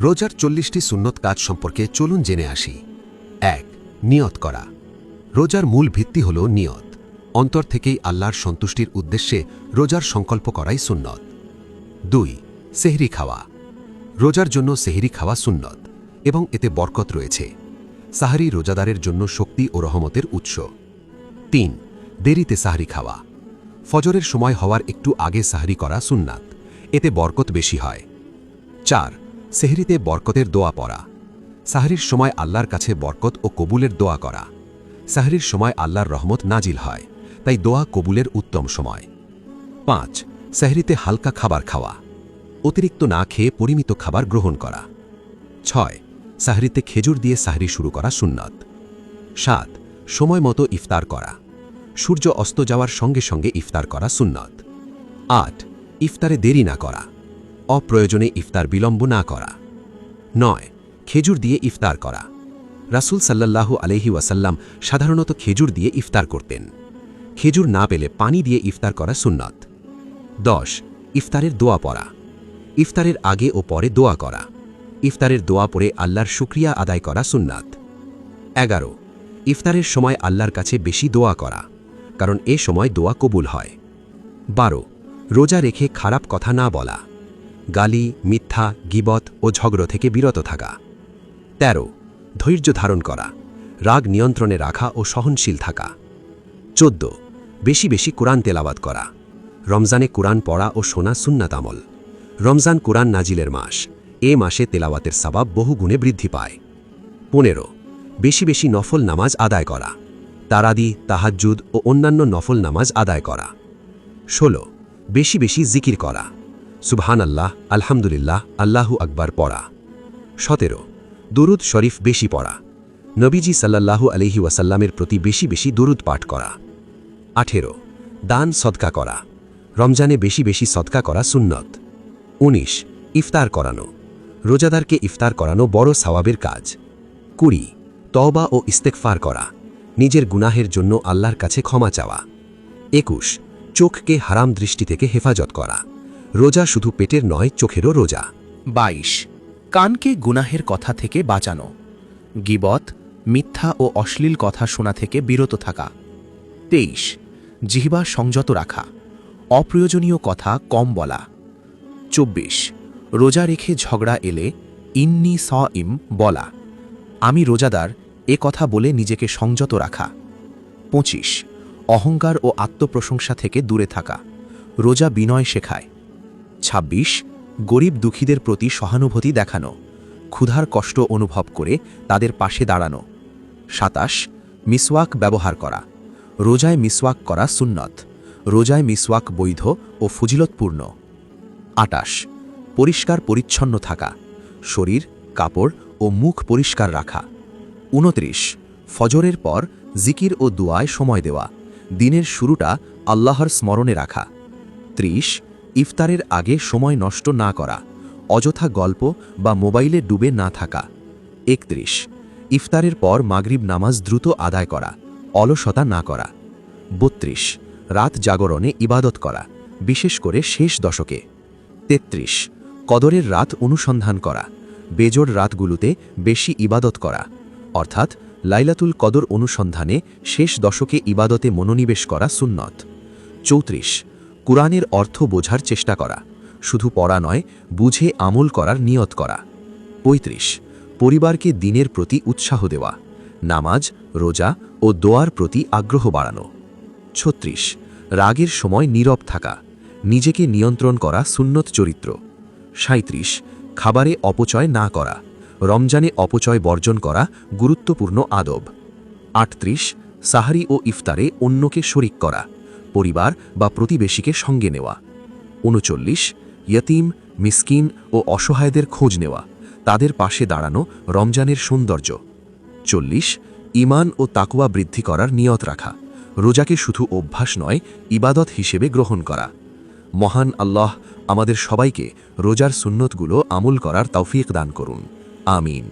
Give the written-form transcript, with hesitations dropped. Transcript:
রোজার ৪০টি সুন্নত কাজ সম্পর্কে চলুন জেনে আসি। ১. নিয়ত করা। রোজার মূল ভিত্তি হল নিয়ত। অন্তর থেকেই আল্লাহর সন্তুষ্টির উদ্দেশ্যে রোজার সংকল্প করাই সুন্নত। ২. সেহরি খাওয়া। রোজার জন্য সেহরি খাওয়া সুন্নত এবং এতে বরকত রয়েছে। সাহরি রোজাদারের জন্য শক্তি ও রহমতের উৎস। ৩. দেরিতে সাহরি খাওয়া। ফজরের সময় হওয়ার একটু আগে সাহরি করা সুন্নাত, এতে বরকত বেশি হয়। ৪. সেহরিতে বরকতের দোয়া পড়া। সাহরির সময় আল্লাহর কাছে বরকত ও কবুলের দোয়া করা। সাহরির সময় আল্লাহর রহমত নাজিল হয়, তাই দোয়া কবুলের উত্তম সময়। ৫. সেহরিতে হালকা খাবার খাওয়া। অতিরিক্ত না খেয়ে পরিমিত খাবার গ্রহণ করা। ৬. সাহরিতে খেজুর দিয়ে সাহরি শুরু করা সুন্নত। ৭. সময় মতো ইফতার করা। সূর্য অস্ত যাওয়ার সঙ্গে সঙ্গে ইফতার করা সুন্নত। ৮. ইফতারে দেরি না করা। অপ্রয়োজনে ইফতার বিলম্ব না করা। ৯. খেজুর দিয়ে ইফতার করা। রাসূল সাল্লাল্লাহু আলাইহি ওয়াসাল্লাম সাধারণত খেজুর দিয়ে ইফতার করতেন। খেজুর না পেলে পানি দিয়ে ইফতার করা সুন্নত। ১০. ইফতারের দোয়া পড়া। ইফতারের আগে ও পরে দোয়া করা। ইফতারের দোয়া পড়ে আল্লাহর শুকরিয়া আদায় করা সুন্নাত। ১১. ইফতারের সময় আল্লাহর কাছে বেশি দোয়া করা, কারণ এ সময় দোয়া কবুল হয়। ১২. রোজা রেখে খারাপ কথা না বলা। গালি, মিথ্যা, গীবত ও ঝগড়া থেকে বিরত থাকা। ১৩. ধৈর্য ধারণ করা, রাগ নিয়ন্ত্রণে রাখা ও সহনশীল থাকা। ১৪. বেশি বেশি কোরআন তেলাওয়াত করা। রমজানে কোরআন পড়া ও শোনা সুন্নাত আমল। রমজান কোরআন নাজিলের মাস, এ মাসে তেলাওয়াতের সওয়াব বহুগুণে বৃদ্ধি পায়। ১৫. বেশি বেশি নফল নামাজ আদায় করা। তারাবি, তাহাজ্জুদ ও অন্যান্য নফল নামাজ আদায় করা। ১৬. বেশি বেশি জিকির করা। সুবহানাল্লাহ, আলহামদুলিল্লাহ, আল্লাহু আকবার পড়া। ১৭. দুরুদ শরীফ বেশি পড়া। নবীজি সাল্লাল্লাহু আলাইহি ওয়াসাল্লামের প্রতি বেশি বেশি দুরুদ পাঠ করা। ১৮. দান সদকা করা। রমজানে বেশি বেশি সদকা করা সুন্নত। ১৯. ইফতার করানো। রোজাদারকে ইফতার করানো বড় সওয়াবের কাজ। ২০. তওবা ও ইস্তেগফার করা। নিজের গুনাহের জন্য আল্লাহর কাছে ক্ষমা চাওয়া। ২১. চোখকে হারাম দৃষ্টি থেকে হেফাজত করা। রোজা শুধু পেটের নয়, চোখেরও রোজা। ২২. কানকে গুনাহের কথা থেকে বাঁচানো। গীবত, মিথ্যা ও অশ্লীল কথা শোনা থেকে বিরত থাকা। ২৩. জিহ্বা সংযত রাখা। অপ্রয়োজনীয় কথা কম বলা। ২৪. রোজা রেখে ঝগড়া এলে ইন্নী সাইম বলা। আমি রোজাদার, এ কথা বলে নিজেকে সংযত রাখা। ২৫. অহংকার ও আত্মপ্রশংসা থেকে দূরে থাকা। রোজা বিনয় শেখায়। ২৬. গরিব দুঃখীদের প্রতি সহানুভূতি দেখানো। ক্ষুধার কষ্ট অনুভব করে তাদের পাশে দাঁড়ানো। ২৭. মিসওয়াক ব্যবহার করা। রোজায় মিসওয়াক করা সুন্নত। রোজায় মিসওয়াক বৈধ ও ফজিলতপূর্ণ। ২৮. পরিষ্কার পরিচ্ছন্ন থাকা। শরীর, কাপড় ও মুখ পরিষ্কার রাখা। ২৯. ফজরের পর জিকির ও দুআয় সময় দেওয়া। দিনের শুরুটা আল্লাহর স্মরণে রাখা। ৩০. ইফতারের আগে সময় নষ্ট না করা। অযথা গল্প বা মোবাইলে ডুবে না থাকা। ৩১. ইফতারের পর মাগরিব নামাজ দ্রুত আদায় করা। অলসতা না করা। ৩২. রাত জাগরণে ইবাদত করা, বিশেষ করে শেষ দশকে। ৩৩. কদরের রাত অনুসন্ধান করা। বেজোড় রাতগুলোতে বেশি ইবাদত করা, অর্থাৎ লাইলাতুল কদর অনুসন্ধানে শেষ দশকে ইবাদতে মনোনিবেশ করা সুন্নত। ৩৪. কুরআনের অর্থ বোঝার চেষ্টা করা, শুধু পড়া নয়, বুঝে আমল করার নিয়ত করা। ৩৫. পরিবারকে দ্বীনের প্রতি উৎসাহ দেওয়া। নামাজ, রোজা ও দোয়ার প্রতি আগ্রহ বাড়ানো। ৩৬. রাগের সময় নীরব থাকা, নিজেকে নিয়ন্ত্রণ করা সুন্নত চরিত্র। ৩৭. খাবারে অপচয় না করা। রমজানে অপচয় বর্জন করা গুরুত্বপূর্ণ আদব। ৩৮. সাহরি ও ইফতারে অন্যকে শরিক করা, পরিবার বা প্রতিবেশীকে সঙ্গে নেওয়া। ৩৯. ইয়তীম, মিসকিন ও অসহায়দের খোঁজ নেওয়া, তাদের পাশে দাঁড়ানো রমজানের সৌন্দর্য। ৪০. ঈমান ও তাকওয়া বৃদ্ধি করার নিয়ত রাখা, রোজাকে শুধু অভ্যাস নয়, ইবাদত হিসেবে গ্রহণ করা। মহান আল্লাহ আমাদের সবাইকে রোজার সুন্নতগুলো আমল করার তৌফিক দান করুন। আমিন।